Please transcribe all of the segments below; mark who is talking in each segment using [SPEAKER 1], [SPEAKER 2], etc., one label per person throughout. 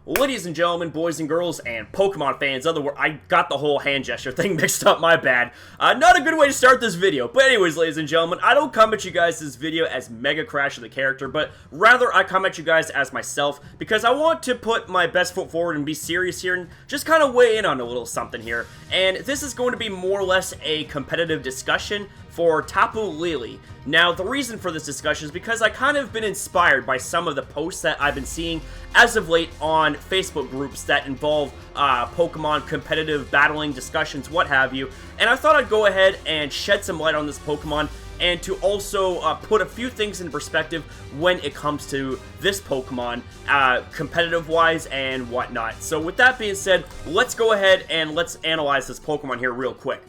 [SPEAKER 1] Ladies and gentlemen, boys and girls, and Pokemon fans, I got the whole hand gesture thing mixed up, my bad. Not a good way to start this video, but anyways, ladies and gentlemen, I don't come at you guys this video as Mega Crash of the character, but rather I come at you guys as myself, because I want to put my best foot forward and be serious here, and just kind of weigh in on a little something here. And this is going to be more or less a competitive discussion for Tapu Lele. Now, the reason for this discussion is because I kind of been inspired by some of the posts that I've been seeing as of late on Facebook groups that involve Pokemon competitive battling discussions, what have you, and I thought I'd go ahead and shed some light on this Pokemon and to also put a few things in perspective when it comes to this Pokemon, competitive-wise and whatnot. So with that being said, let's go ahead and let's analyze this Pokemon here real quick.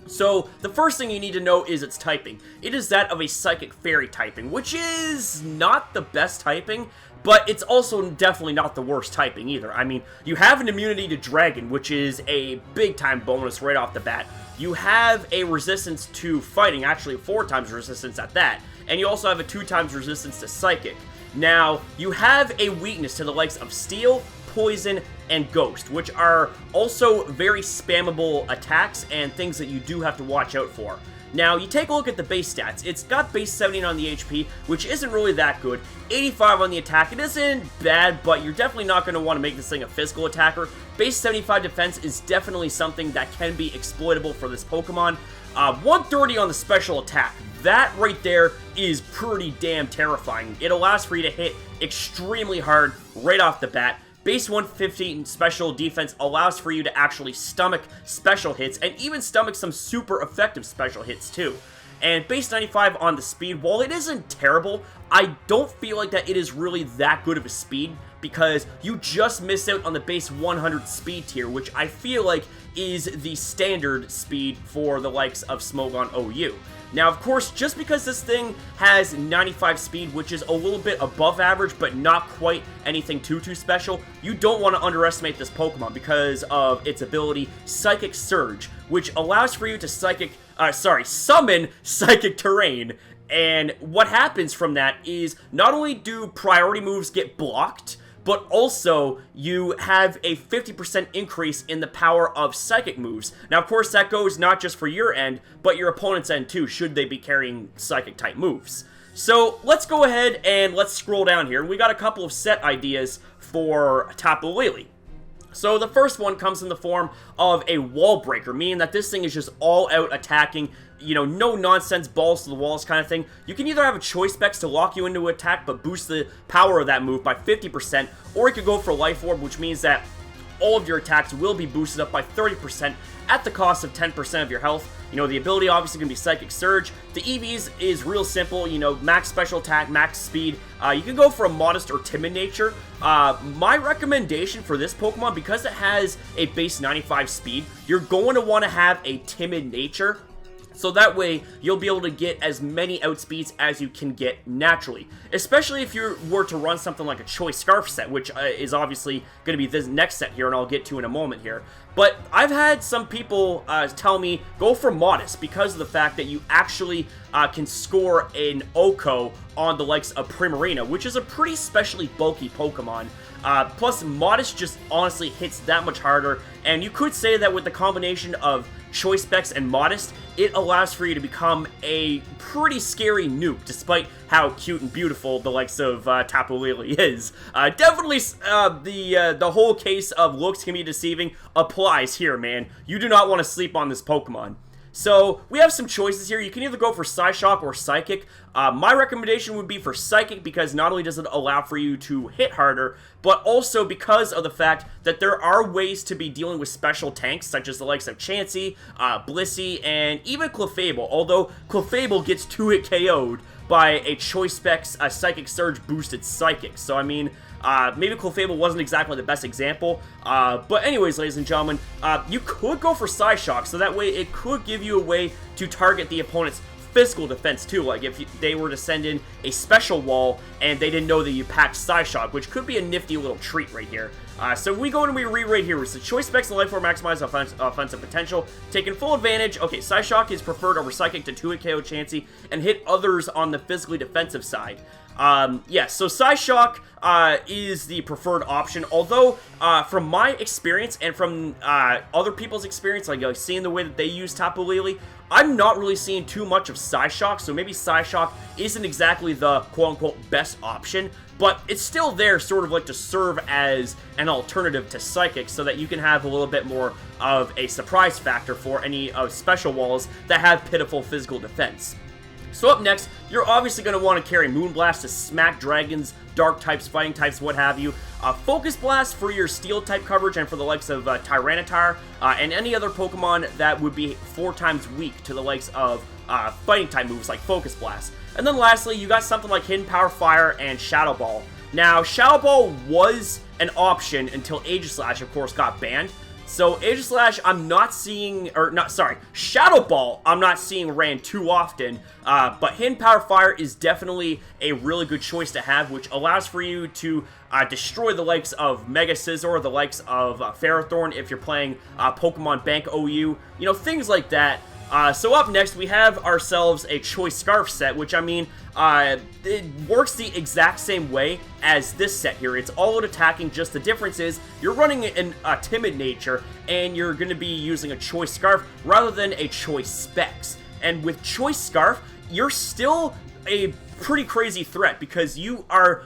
[SPEAKER 1] So, the first thing you need to know is its typing. It is that of a Psychic Fairy typing, which is not the best typing, but it's also definitely not the worst typing either. I mean, you have an immunity to Dragon, which is a big-time bonus right off the bat. You have a resistance to Fighting, actually 4 times resistance at that, and you also have a 2 times resistance to Psychic. Now, you have a weakness to the likes of Steel, Poison, and Ghost, which are also very spammable attacks and things that you do have to watch out for. Now, you take a look at the base stats. It's got base 70 on the HP, which isn't really that good. 85 on the attack. It isn't bad, but you're definitely not going to want to make this thing a physical attacker. Base 75 defense is definitely something that can be exploitable for this Pokemon. 130 on the special attack. That right there is pretty damn terrifying. It allows for you to hit extremely hard right off the bat. Base 150 in special defense allows for you to actually stomach special hits, and even stomach some super effective special hits too. And base 95 on the speed, while it isn't terrible, I don't feel like that it is really that good of a speed, because you just miss out on the base 100 speed tier, which I feel like is the standard speed for the likes of Smogon OU. Now, of course, just because this thing has 95 speed, which is a little bit above average, but not quite anything too special, you don't want to underestimate this Pokemon because of its ability, Psychic Surge, which allows for you to summon Psychic Terrain. And what happens from that is, not only do priority moves get blocked, but also you have a 50% increase in the power of Psychic moves. Now, of course, that goes not just for your end, but your opponent's end too, should they be carrying Psychic-type moves. So, let's go ahead and let's scroll down here. We got a couple of set ideas for Tapu Lele. So the first one comes in the form of a wall breaker, meaning that this thing is just all out attacking, you know, no nonsense balls to the walls kind of thing. You can either have a choice specs to lock you into attack but boost the power of that move by 50%, or you could go for Life Orb, which means that all of your attacks will be boosted up by 30% at the cost of 10% of your health. You know, the ability obviously going to be Psychic Surge. The EVs is real simple, you know, max special attack, max speed. You can go for a modest or timid nature. My recommendation for this Pokemon, because it has a base 95 speed, you're going to want to have a timid nature. So that way, you'll be able to get as many outspeeds as you can get naturally. Especially if you were to run something like a Choice Scarf set, which is obviously going to be this next set here, and I'll get to in a moment here. But I've had some people tell me, go for Modest, because of the fact that you actually can score an OHKO on the likes of Primarina, which is a pretty specially bulky Pokemon. Plus, Modest just honestly hits that much harder, and you could say that with the combination of Choice Specs and Modest, it allows for you to become a pretty scary nuke, despite how cute and beautiful the likes of Tapu Lele is. Definitely the whole case of looks can be deceiving applies here, man. You do not want to sleep on this Pokemon. So, we have some choices here. You can either go for Psyshock or Psychic. My recommendation would be for Psychic, because not only does it allow for you to hit harder, but also because of the fact that there are ways to be dealing with special tanks, such as the likes of Chansey, Blissey, and even Clefable, although Clefable gets 2-hit KO'd by a Choice Specs Psychic Surge boosted Psychic. So, I mean, maybe Clefable wasn't exactly the best example, but anyways, ladies and gentlemen, you could go for Psyshock, so that way it could give you a way to target the opponent's physical defense too, like if they were to send in a special wall and they didn't know that you packed Psyshock, which could be a nifty little treat right here. So we go and we re-rate here with the Choice Specs and Life Orb maximize offensive potential, taking full advantage. Okay, Psyshock is preferred over Psychic to 2-hit KO Chansey and hit others on the physically defensive side. Yeah, so Psyshock is the preferred option, although from my experience and from other people's experience, like seeing the way that they use Tapu Lele, I'm not really seeing too much of Psyshock, so maybe Psyshock isn't exactly the quote-unquote best option, but it's still there sort of like to serve as an alternative to Psychic so that you can have a little bit more of a surprise factor for any special walls that have pitiful physical defense. So up next, you're obviously going to want to carry Moonblast to smack dragons, dark types, fighting types, what have you. Focus Blast for your steel type coverage and for the likes of Tyranitar, and any other Pokemon that would be 4 times weak to the likes of fighting type moves like Focus Blast. And then lastly, you got something like Hidden Power Fire and Shadow Ball. Now, Shadow Ball was an option until Aegislash, of course, got banned. So, Aegislash, I'm not seeing, or not, sorry, Shadow Ball, I'm not seeing ran too often, but Hidden Power Fire is definitely a really good choice to have, which allows for you to destroy the likes of Mega Scizor, the likes of Ferrothorn if you're playing Pokemon Bank OU, you know, things like that. So up next, we have ourselves a Choice Scarf set, which, I mean, it works the exact same way as this set here. It's all out attacking, just the difference is you're running a Timid nature, and you're going to be using a Choice Scarf rather than a Choice Specs. And with Choice Scarf, you're still a pretty crazy threat, because you are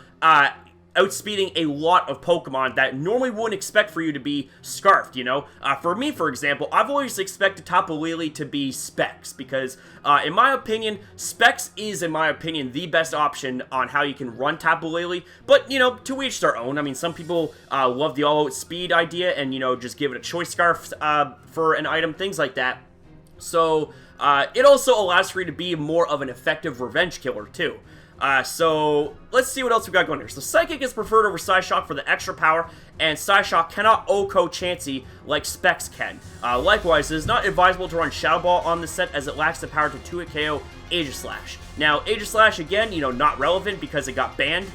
[SPEAKER 1] outspeeding a lot of Pokemon that normally wouldn't expect for you to be Scarfed, you know? For me, for example, I've always expected Tapu Lele to be Specs, because, in my opinion, Specs is, in my opinion, the best option on how you can run Tapu Lele, but, you know, to each their own. I mean, some people love the all-out speed idea and, you know, just give it a Choice Scarf for an item, things like that. So, it also allows for you to be more of an effective revenge killer, too. So, let's see what else we got going here. So, Psychic is preferred over Psyshock for the extra power, and Psyshock cannot OHKO Chansey like Specs can. Likewise, it is not advisable to run Shadow Ball on this set, as it lacks the power to 2-hit KO Aegislash. Now, Aegislash, again, you know, not relevant because it got banned.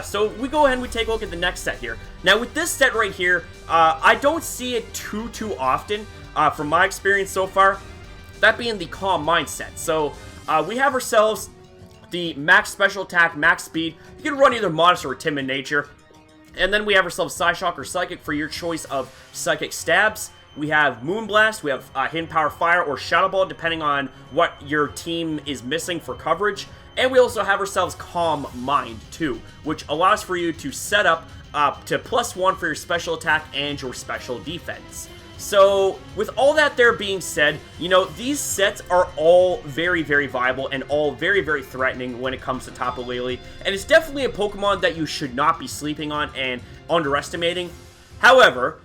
[SPEAKER 1] So, we go ahead and we take a look at the next set here. Now, with this set right here, I don't see it too often, from my experience so far, that being the Calm Mindset. So, we have ourselves the max special attack, max speed. You can run either Modest or Timid nature. And then we have ourselves Psyshock or Psychic for your choice of Psychic stabs. We have Moonblast, we have Hidden Power Fire or Shadow Ball, depending on what your team is missing for coverage. And we also have ourselves Calm Mind, too, which allows for you to set up to +1 for your special attack and your special defense. So, with all that there being said, you know, these sets are all very viable and all very threatening when it comes to Tapu Lele, and it's definitely a Pokemon that you should not be sleeping on and underestimating. However,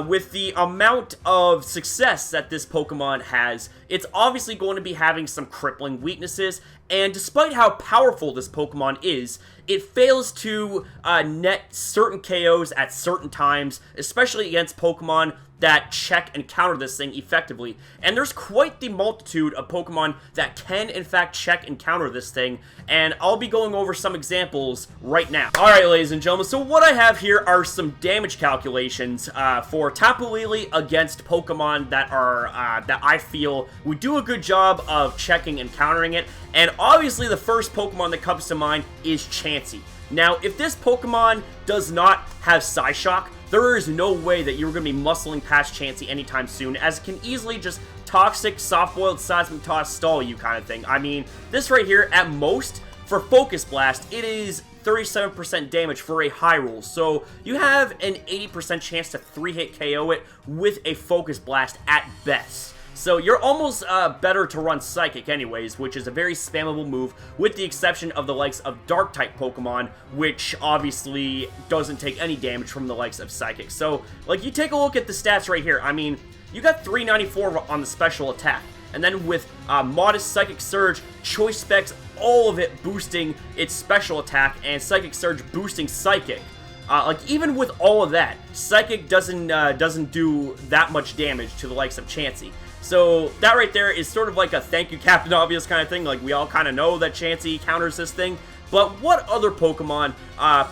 [SPEAKER 1] with the amount of success that this Pokemon has, it's obviously going to be having some crippling weaknesses, and despite how powerful this Pokemon is, it fails to net certain KOs at certain times, especially against Pokemon that check and counter this thing effectively. And there's quite the multitude of Pokemon that can, in fact, check and counter this thing, and I'll be going over some examples right now. Alright, ladies and gentlemen, so what I have here are some damage calculations for Tapu Lele against Pokemon that are, that I feel would do a good job of checking and countering it, and obviously the first Pokemon that comes to mind is Chansey. Now, if this Pokemon does not have Psyshock, there is no way that you're going to be muscling past Chansey anytime soon, as it can easily just Toxic, Soft-Boiled, Seismic Toss, stall you kind of thing. I mean, this right here, at most, for Focus Blast, it is 37% damage for a high roll, so you have an 80% chance to 3-hit KO it with a Focus Blast at best. So you're almost better to run Psychic anyways, which is a very spammable move, with the exception of the likes of Dark-type Pokemon, which obviously doesn't take any damage from the likes of Psychic. So, like, you take a look at the stats right here. I mean, you got 394 on the special attack, and then with Modest, Psychic Surge, Choice Specs, all of it boosting its special attack, and Psychic Surge boosting Psychic. Like, even with all of that, Psychic doesn't do that much damage to the likes of Chansey. So, that right there is sort of like a thank you, Captain Obvious kind of thing. Like, we all kind of know that Chansey counters this thing. But what other Pokemon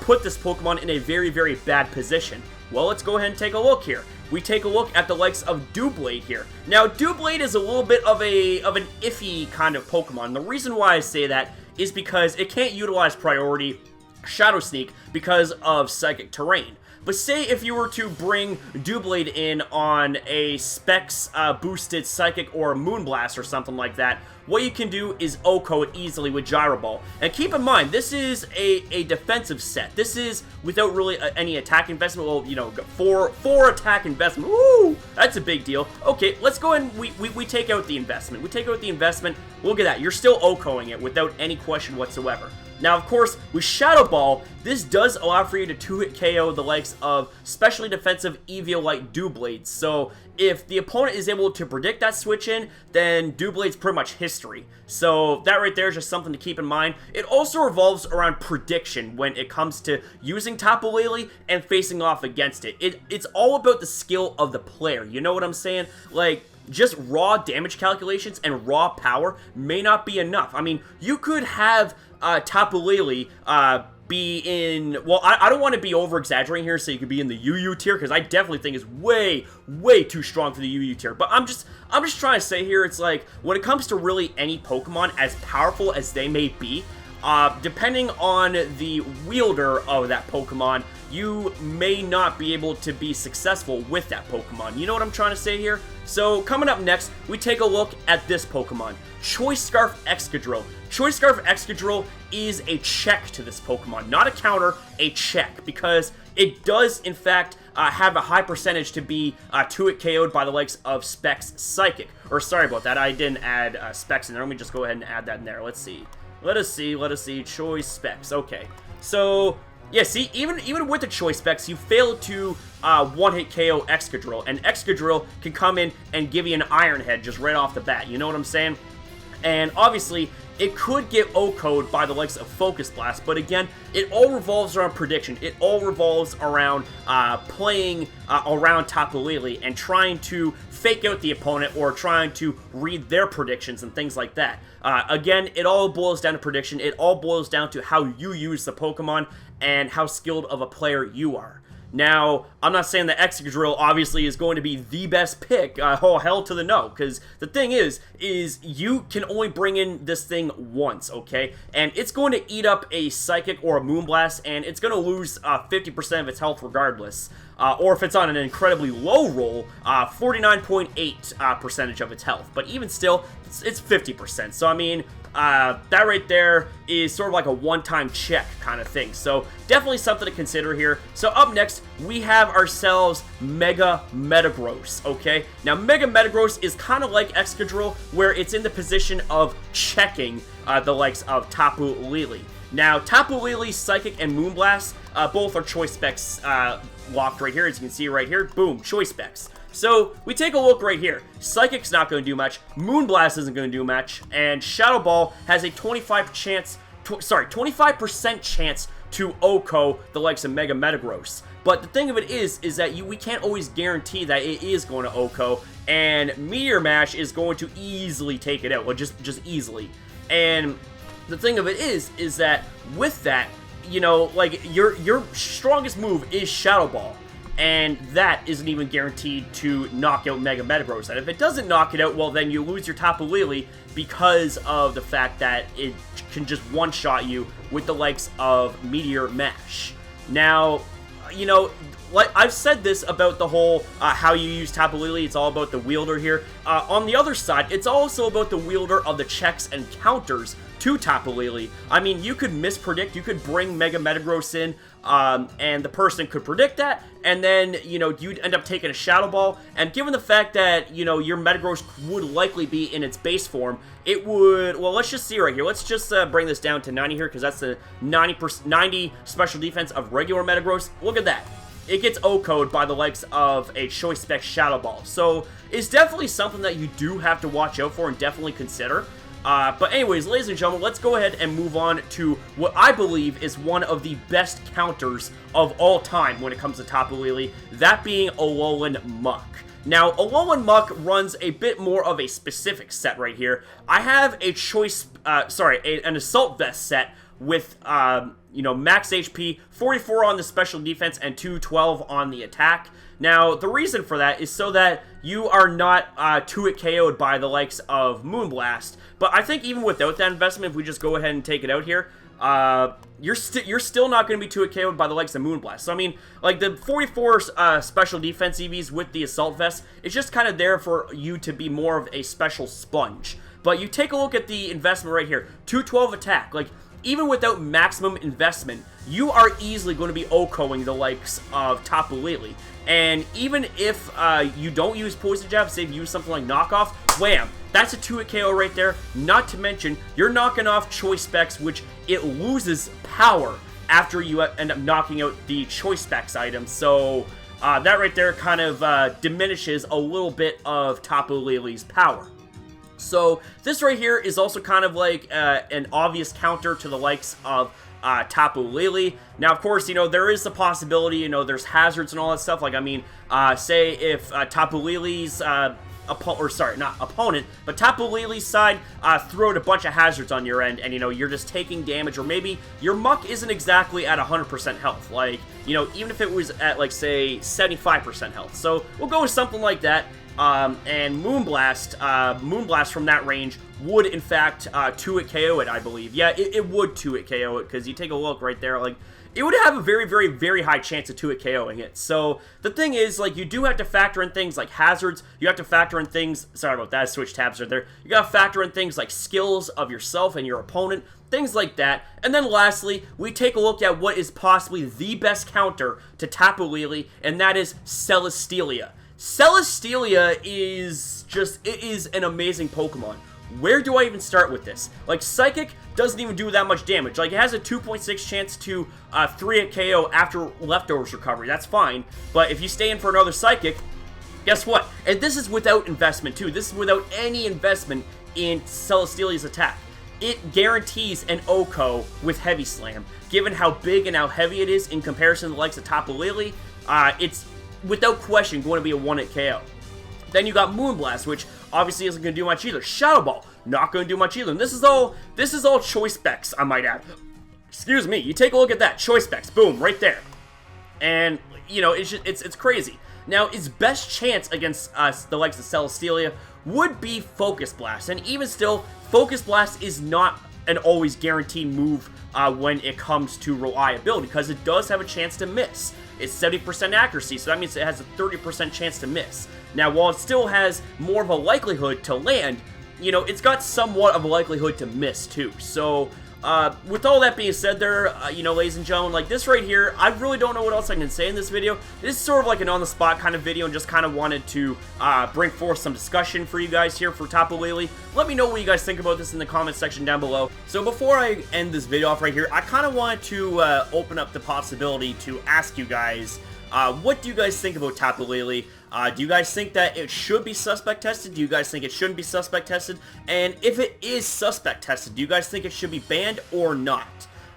[SPEAKER 1] put this Pokemon in a very bad position? Well, let's go ahead and take a look here. We take a look at the likes of Doublade here. Now, Doublade is a little bit of an iffy kind of Pokemon. The reason why I say that is because it can't utilize priority Shadow Sneak because of Psychic Terrain. But say if you were to bring Doublade in on a Specs boosted Psychic or Moonblast or something like that, what you can do is OHKO it easily with Gyro Ball. And keep in mind, this is a defensive set. This is without really any attack investment. Well, you know, four attack investment. Woo! That's a big deal. Okay, let's go and we take out the investment. We take out the investment. Look at that. You're still OHKOing it without any question whatsoever. Now, of course, with Shadow Ball, this does allow for you to 2-hit KO the likes of specially defensive Eviolite Doublades. So, if the opponent is able to predict that switch in, then Doublade's pretty much history. So, that right there is just something to keep in mind. It also revolves around prediction when it comes to using Tapu Lele and facing off against it. It's all about the skill of the player, you know what I'm saying? Like, just raw damage calculations and raw power may not be enough. I mean, you could have Tapu Lele be in, well, I don't want to be over-exaggerating here, so you could be in the UU tier, because I definitely think it's way, way too strong for the UU tier. But I'm just trying to say here, it's like, when it comes to really any Pokemon, as powerful as they may be, depending on the wielder of that Pokemon, you may not be able to be successful with that Pokemon. You know what I'm trying to say here? So, coming up next, we take a look at this Pokemon, Choice Scarf Excadrill. Choice Scarf Excadrill is a check to this Pokemon, not a counter, a check, because it does, in fact, have a high percentage to be 2-hit KO'd by the likes of Specs Psychic. Or, sorry about that, I didn't add Specs in there. Let me just go ahead and add that in there. Let's see. Let us see. Choice Specs. Okay. So, yeah, see, even with the Choice Specs, you fail to 1-hit KO Excadrill, and Excadrill can come in and give you an Iron Head just right off the bat. You know what I'm saying? And obviously, it could get OHKO'd by the likes of Focus Blast, but again, it all revolves around prediction. It all revolves around playing around Tapu Lele and trying to fake out the opponent or trying to read their predictions and things like that. Again, it all boils down to prediction. It all boils down to how you use the Pokemon and how skilled of a player you are. Now, I'm not saying that Excadrill obviously is going to be the best pick, oh, hell to the no, because the thing is you can only bring in this thing once, okay? And it's going to eat up a Psychic or a Moonblast, and it's going to lose 50% of its health regardless. Or if it's on an incredibly low roll, 49.8 percentage of its health. But even still, it's 50%. So, I mean, that right there is sort of like a one-time check kind of thing. So, definitely something to consider here. So, up next, we have ourselves Mega Metagross, okay? Now, Mega Metagross is kind of like Excadrill, where it's in the position of checking the likes of Tapu Lele. Now, Tapu Lele, Psychic, and Moonblast, both are Choice Specs locked right here. As you can see right here, boom, Choice Specs. So, we take a look right here. Psychic's not going to do much, Moonblast isn't going to do much, and Shadow Ball has a 25% chance to OHKO the likes of Mega Metagross. But the thing of it is that we can't always guarantee that it is going to OHKO, and Meteor Mash is going to easily take it out, well, just easily. And the thing of it is that with that, you know, like, your strongest move is Shadow Ball, and that isn't even guaranteed to knock out Mega Metagross. And if it doesn't knock it out, well, then you lose your Tapu Lele because of the fact that it can just one-shot you with the likes of Meteor Mash. Now, you know, like I've said this about the whole how you use Tapu Lele, it's all about the wielder here. On the other side, it's also about the wielder of the checks and counters to Tapu Lele. I mean, you could mispredict, you could bring Mega Metagross in, and the person could predict that, and then, you know, you'd end up taking a Shadow Ball, and given the fact that, you know, your Metagross would likely be in its base form, it would, well, let's just see right here. Let's just bring this down to 90 here, because that's the 90 special defense of regular Metagross. Look at that. It gets OHKO'd by the likes of a Choice Spec Shadow Ball. So, it's definitely something that you do have to watch out for and definitely consider. But anyways, ladies and gentlemen, let's go ahead and move on to what I believe is one of the best counters of all time when it comes to Tapu Lele, that being Alolan Muk. Now, Alolan Muk runs a bit more of a specific set right here. I have a an Assault Vest set with, max HP, 44 on the special defense, and 212 on the attack. Now, the reason for that is so that you are not 2-hit KO'd by the likes of Moonblast. But I think even without that investment, if we just go ahead and take it out here, you're still not going to be 2-hit KO'd by the likes of Moonblast. So, I mean, like, the 44 special defense EVs with the Assault Vest is just kind of there for you to be more of a special sponge. But you take a look at the investment right here, 212 attack. Like, even without maximum investment, you are easily going to be OHKOing the likes of Tapu Lele. And even if you don't use Poison Jab, say you use something like Knockoff, wham! That's a 2-hit KO right there. Not to mention, you're knocking off Choice Specs, which it loses power after you end up knocking out the Choice Specs item. So that right there kind of diminishes a little bit of Tapu Lele's power. So this right here is also kind of like an obvious counter to the likes of Tapu Lele. Now, of course, there is the possibility, there's hazards and all that stuff. Like, I mean, say if Tapu Lele's opponent, but Tapu Lele's side throw out a bunch of hazards on your end, and, you're just taking damage, or maybe your Muk isn't exactly at 100% health. Like, even if it was at, like, say, 75% health. So we'll go with something like that. And Moonblast from that range would, in fact, 2-hit KO it, I believe. Yeah, it would 2-hit KO it, because you take a look right there, like, it would have a very, very, very high chance of 2-hit KOing it. So, the thing is, like, you do have to factor in things like hazards, you have to factor in things, sorry about that, I switched tabs right there, you gotta factor in things like skills of yourself and your opponent, things like that. And then lastly, we take a look at what is possibly the best counter to Tapu Lele, and that is Celesteela. Celesteela is an amazing Pokemon. Where do I even start with this? Like, Psychic doesn't even do that much damage. Like, it has a 2.6 chance to 3-hit KO after Leftovers recovery. That's fine. But if you stay in for another Psychic, guess what? And this is without investment, too. This is without any investment in Celesteela's attack. It guarantees an OHKO with Heavy Slam. Given how big and how heavy it is in comparison to the likes of Tapu Lele, it's without question going to be a 1-hit KO. Then you got Moonblast, which obviously isn't going to do much either. Shadow Ball, not going to do much either. And this is all Choice Specs, I might add. Excuse me. You take a look at that. Choice Specs. Boom. Right there. And, it's crazy. Now, its best chance against the likes of Celesteela would be Focus Blast. And even still, Focus Blast is not an always guaranteed move when it comes to reliability, because it does have a chance to miss. It's 70% accuracy, so that means it has a 30% chance to miss. Now, while it still has more of a likelihood to land, it's got somewhat of a likelihood to miss, too. So, with all that being said there, ladies and gentlemen, like this right here, I really don't know what else I can say in this video. This is sort of like an on-the-spot kind of video, and just kind of wanted to bring forth some discussion for you guys here for Tapu Lele. Let me know what you guys think about this in the comment section down below. So before I end this video off right here, I kind of wanted to open up the possibility to ask you guys, what do you guys think about Tapu Lele? Do you guys think that it should be suspect tested? Do you guys think it shouldn't be suspect tested? And if it is suspect tested, do you guys think it should be banned or not?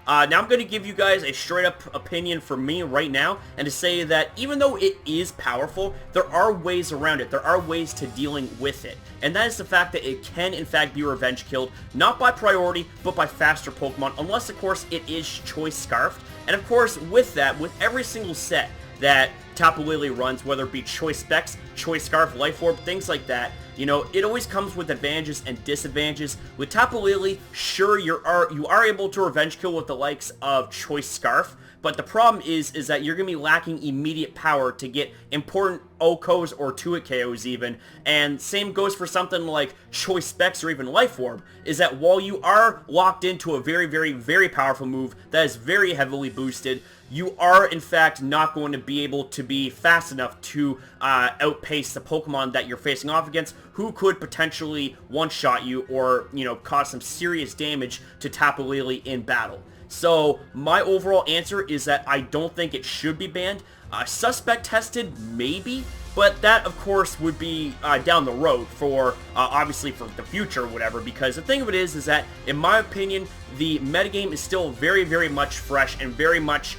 [SPEAKER 1] Now I'm going to give you guys a straight up opinion from me right now, and to say that even though it is powerful, there are ways around it. There are ways to dealing with it. And that is the fact that it can in fact be revenge killed, not by priority, but by faster Pokemon, unless of course it is Choice Scarfed. And of course with that, with every single set that Tapu Lele runs, whether it be Choice Specs, Choice Scarf, Life Orb, things like that, it always comes with advantages and disadvantages. With Tapu Lele, sure, you are able to revenge kill with the likes of Choice Scarf, but the problem is that you're going to be lacking immediate power to get important OHKOs or 2-hit KOs even, and same goes for something like Choice Specs or even Life Orb, is that while you are locked into a very, very, very powerful move that is very heavily boosted, you are, in fact, not going to be able to be fast enough to outpace the Pokemon that you're facing off against, who could potentially one-shot you or, cause some serious damage to Tapu Lele in battle. So, my overall answer is that I don't think it should be banned. Suspect tested, maybe, but that, of course, would be down the road for, obviously, for the future or whatever, because the thing of it is that, in my opinion, the metagame is still very, very much fresh and very much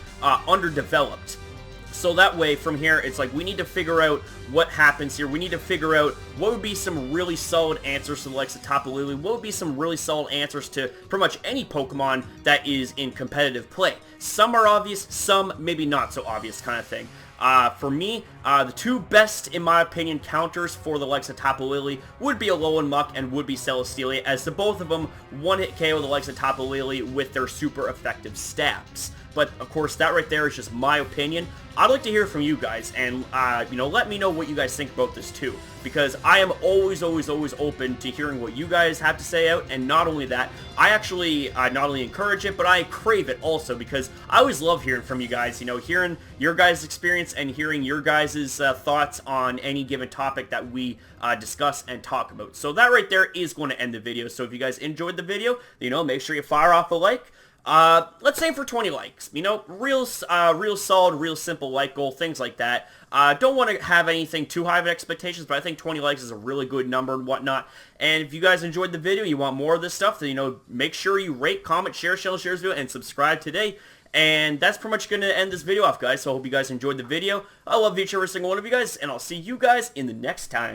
[SPEAKER 1] underdeveloped. So that way, from here, it's like we need to figure out what happens here. We need to figure out what would be some really solid answers to the likes of Tapu Lele. What would be some really solid answers to pretty much any Pokemon that is in competitive play. Some are obvious, some maybe not so obvious kind of thing. For me, the two best, in my opinion, counters for the likes of Tapu Lele would be Alolan Muk and would be Celesteela, as the both of them one-hit KO the likes of Tapu Lele with their super effective stabs. But, of course, that right there is just my opinion. I'd like to hear from you guys, and, you know, let me know what you guys think about this, too. Because I am always open to hearing what you guys have to say out, and not only that, I actually not only encourage it, but I crave it also, because I always love hearing from you guys, you know, hearing your guys' experience and hearing your guys' thoughts on any given topic that we discuss and talk about. So that right there is going to end the video, so if you guys enjoyed the video, you know, make sure you fire off a like. Let's aim for 20 likes, you know, real solid, real simple like goal, things like that. Don't want to have anything too high of expectations, but I think 20 likes is a really good number and whatnot. And if you guys enjoyed the video, you want more of this stuff, then, you know, make sure you rate, comment, share this video, and subscribe today. And that's pretty much going to end this video off, guys. So I hope you guys enjoyed the video. I love each and every single one of you guys, and I'll see you guys in the next time.